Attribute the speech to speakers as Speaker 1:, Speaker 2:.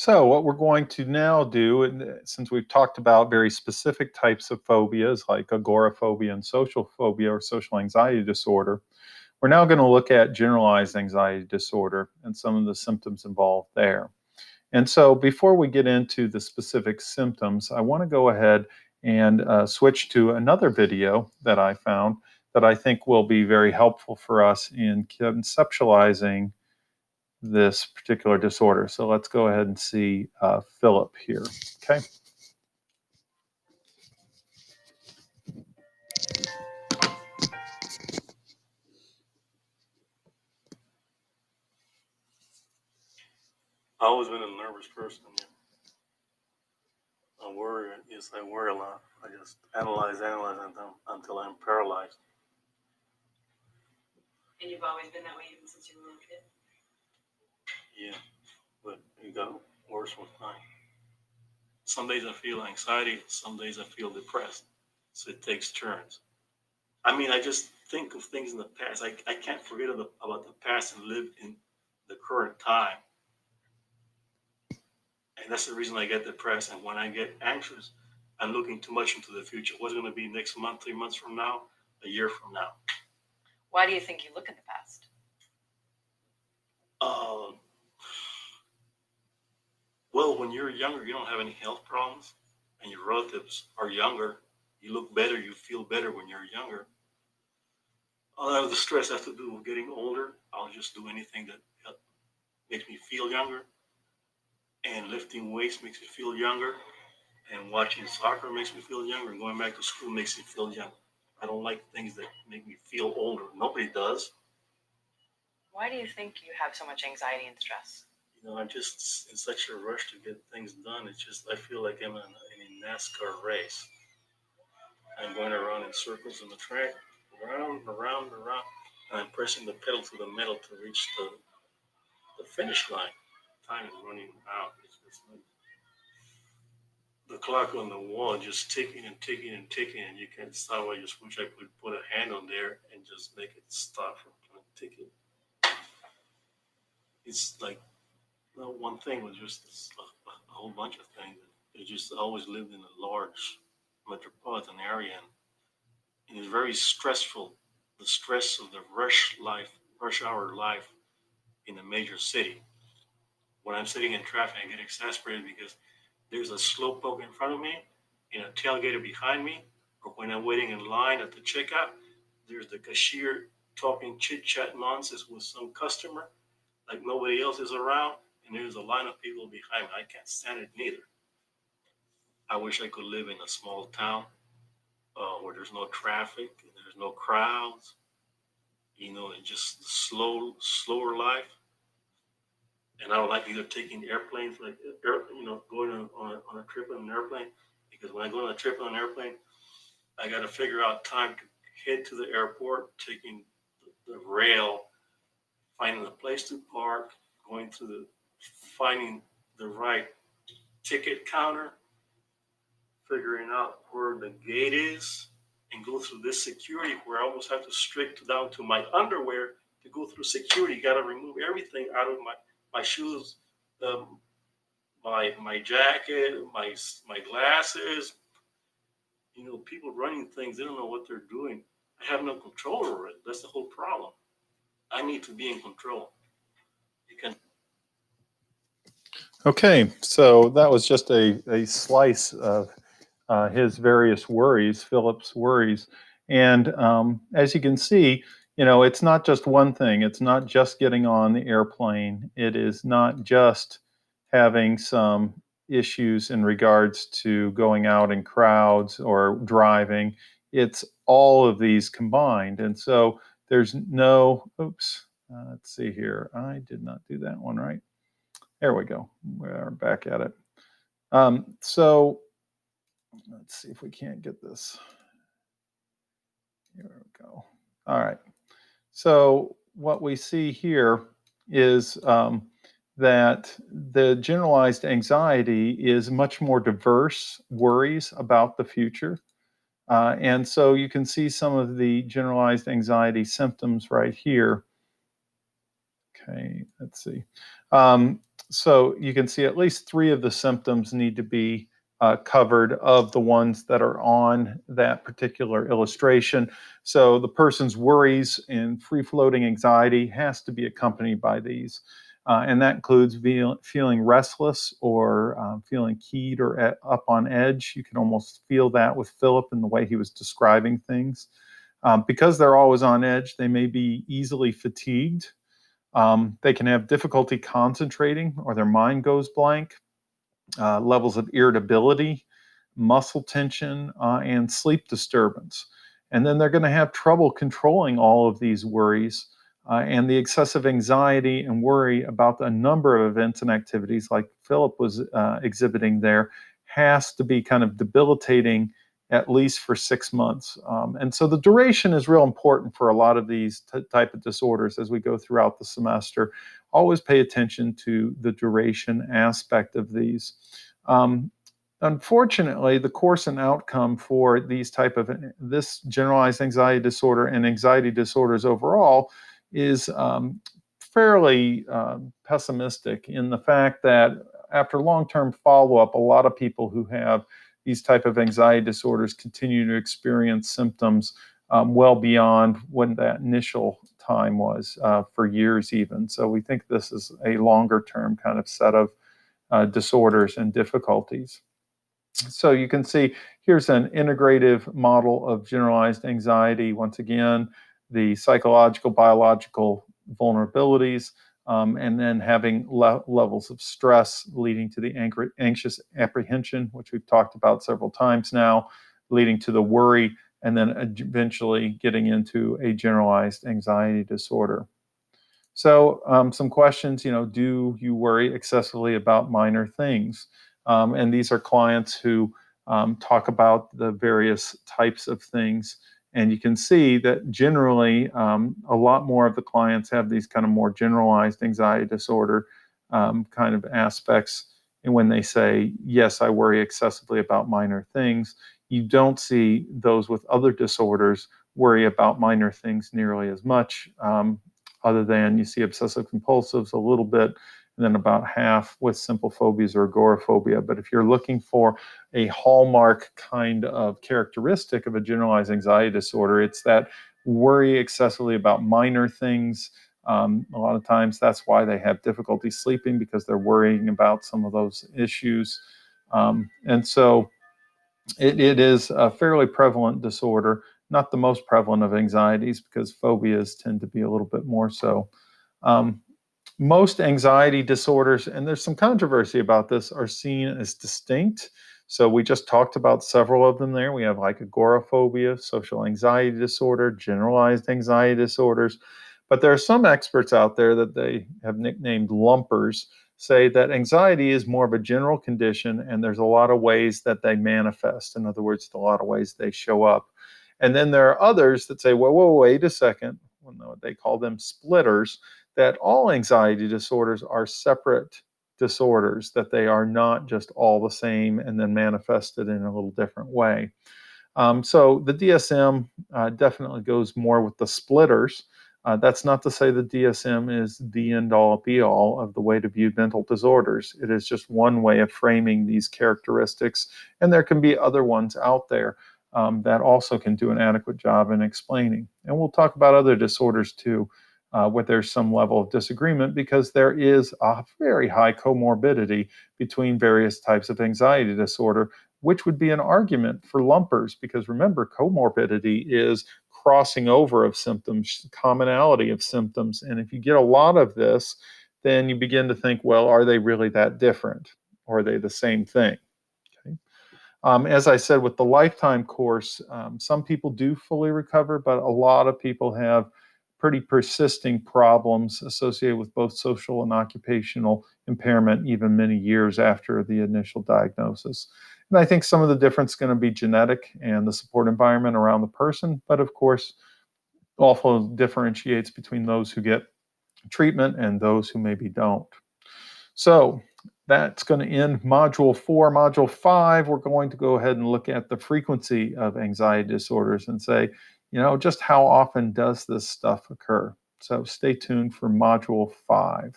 Speaker 1: So what we're going to now do, and since we've talked about very specific types of phobias like agoraphobia and social phobia or social anxiety disorder, we're now going to look at generalized anxiety disorder and some of the symptoms involved there. And so before we get into the specific symptoms, I want to go ahead and switch to another video that I found that I think will be very helpful for us in conceptualizing this particular disorder. So let's go ahead and see Philip here. Okay.
Speaker 2: I've always been a nervous person. I worry. Yes, I worry a lot. I just analyze until I'm paralyzed.
Speaker 3: And you've always been that way even since you were a little kid?
Speaker 2: Yeah, but it got worse with time. Some days I feel anxiety, some days I feel depressed. So it takes turns. I mean, I just think of things in the past. I can't forget about the past and live in the current time. And that's the reason I get depressed. And when I get anxious, I'm looking too much into the future. What's going to be next month, 3 months from now, a year from now?
Speaker 3: Why do you think you look in the past?
Speaker 2: Well, when you're younger, you don't have any health problems, and your relatives are younger. You look better, you feel better when you're younger. A lot of the stress has to do with getting older. I'll just do anything that makes me feel younger. And lifting weights makes me feel younger. And watching soccer makes me feel younger. And going back to school makes me feel younger. I don't like things that make me feel older. Nobody does.
Speaker 3: Why do you think you have so much anxiety and stress?
Speaker 2: I'm just in such a rush to get things done. It's just, I feel like I'm in a NASCAR race. I'm going around in circles in the track, around, around, around, and I'm pressing the pedal to the metal to reach the finish line. Time is running out. It's just like the clock on the wall just ticking and ticking and ticking, and you can't stop. I just wish I could put a hand on there and just make it stop from ticking. It's like, one thing was just a whole bunch of things. It just always lived in a large metropolitan area, and it's very stressful. The stress of the rush hour life in a major city. When I'm sitting in traffic, I get exasperated because there's a slowpoke in front of me and a tailgater behind me, or when I'm waiting in line at the checkout, there's the cashier talking chit chat nonsense with some customer, like nobody else is around, and there's a line of people behind me. I can't stand it neither. I wish I could live in a small town where there's no traffic, and there's no crowds. It's just slower life. And I don't like either taking airplanes, like going on a trip on an airplane, because when I go on a trip on an airplane, I got to figure out time to head to the airport, taking the rail, finding a place to park, finding the right ticket counter, figuring out where the gate is, and go through this security where I almost have to strip down to my underwear to go through security. You got to remove everything out of my shoes, my jacket, my glasses. People running things, they don't know what they're doing. I have no control over it. That's the whole problem. I need to be in control. You can.
Speaker 1: Okay, so that was just a slice of his various worries, Philip's worries. And as you can see, it's not just one thing. It's not just getting on the airplane. It is not just having some issues in regards to going out in crowds or driving. It's all of these combined. And so there's no, let's see here. I did not do that one right. There we go. We're back at it. So let's see if we can't get this. Here we go. All right. So what we see here is that the generalized anxiety is much more diverse worries about the future. And so you can see some of the generalized anxiety symptoms right here. Okay, let's see. So you can see at least 3 of the symptoms need to be covered of the ones that are on that particular illustration. So the person's worries and free-floating anxiety has to be accompanied by these. And that includes feeling restless or feeling keyed or up on edge. You can almost feel that with Philip in the way he was describing things. Because they're always on edge, they may be easily fatigued. They can have difficulty concentrating or their mind goes blank, levels of irritability, muscle tension, and sleep disturbance. And then they're going to have trouble controlling all of these worries and the excessive anxiety and worry about a number of events and activities, like Philip was exhibiting there, has to be kind of debilitating at least for 6 months. And so the duration is real important for a lot of these type of disorders as we go throughout the semester. Always pay attention to the duration aspect of these. Unfortunately, the course and outcome for these type of this generalized anxiety disorder and anxiety disorders overall is fairly pessimistic in the fact that after long-term follow-up, a lot of people who have these type of anxiety disorders continue to experience symptoms well beyond when that initial time was, for years even. So we think this is a longer-term kind of set of disorders and difficulties. So you can see here's an integrative model of generalized anxiety. Once again, the psychological, biological vulnerabilities, and then having levels of stress leading to the anxious apprehension, which we've talked about several times now, leading to the worry, and then eventually getting into a generalized anxiety disorder. So some questions, do you worry excessively about minor things? And these are clients who talk about the various types of things. And you can see that generally a lot more of the clients have these kind of more generalized anxiety disorder kind of aspects. And when they say, yes, I worry excessively about minor things, you don't see those with other disorders worry about minor things nearly as much. Other than you see obsessive compulsives a little bit, and then about half with simple phobias or agoraphobia. But if you're looking for a hallmark kind of characteristic of a generalized anxiety disorder, it's that worry excessively about minor things. A lot of times that's why they have difficulty sleeping, because they're worrying about some of those issues. And so it is a fairly prevalent disorder, not the most prevalent of anxieties, because phobias tend to be a little bit more so. Most anxiety disorders, and there's some controversy about this, are seen as distinct. So we just talked about several of them there. We have like agoraphobia, social anxiety disorder, generalized anxiety disorders. But there are some experts out there that they have nicknamed lumpers, say that anxiety is more of a general condition and there's a lot of ways that they manifest. In other words, a lot of ways they show up. And then there are others that say, well, wait a second. Well, no, they call them splitters, that all anxiety disorders are separate disorders, that they are not just all the same and then manifested in a little different way. So the DSM definitely goes more with the splitters. That's not to say the DSM is the end-all, be-all of the way to view mental disorders. It is just one way of framing these characteristics, and there can be other ones out there that also can do an adequate job in explaining. And we'll talk about other disorders too, where there's some level of disagreement, because there is a very high comorbidity between various types of anxiety disorder, which would be an argument for lumpers, because remember, comorbidity is crossing over of symptoms, commonality of symptoms. And if you get a lot of this, then you begin to think, well, are they really that different? Or are they the same thing? Okay. As I said, with the lifetime course, some people do fully recover, but a lot of people have pretty persisting problems associated with both social and occupational impairment, even many years after the initial diagnosis. And I think some of the difference is going to be genetic and the support environment around the person, but of course, also differentiates between those who get treatment and those who maybe don't. So that's going to end Module 4. Module 5, we're going to go ahead and look at the frequency of anxiety disorders and say, just how often does this stuff occur? So stay tuned for Module 5.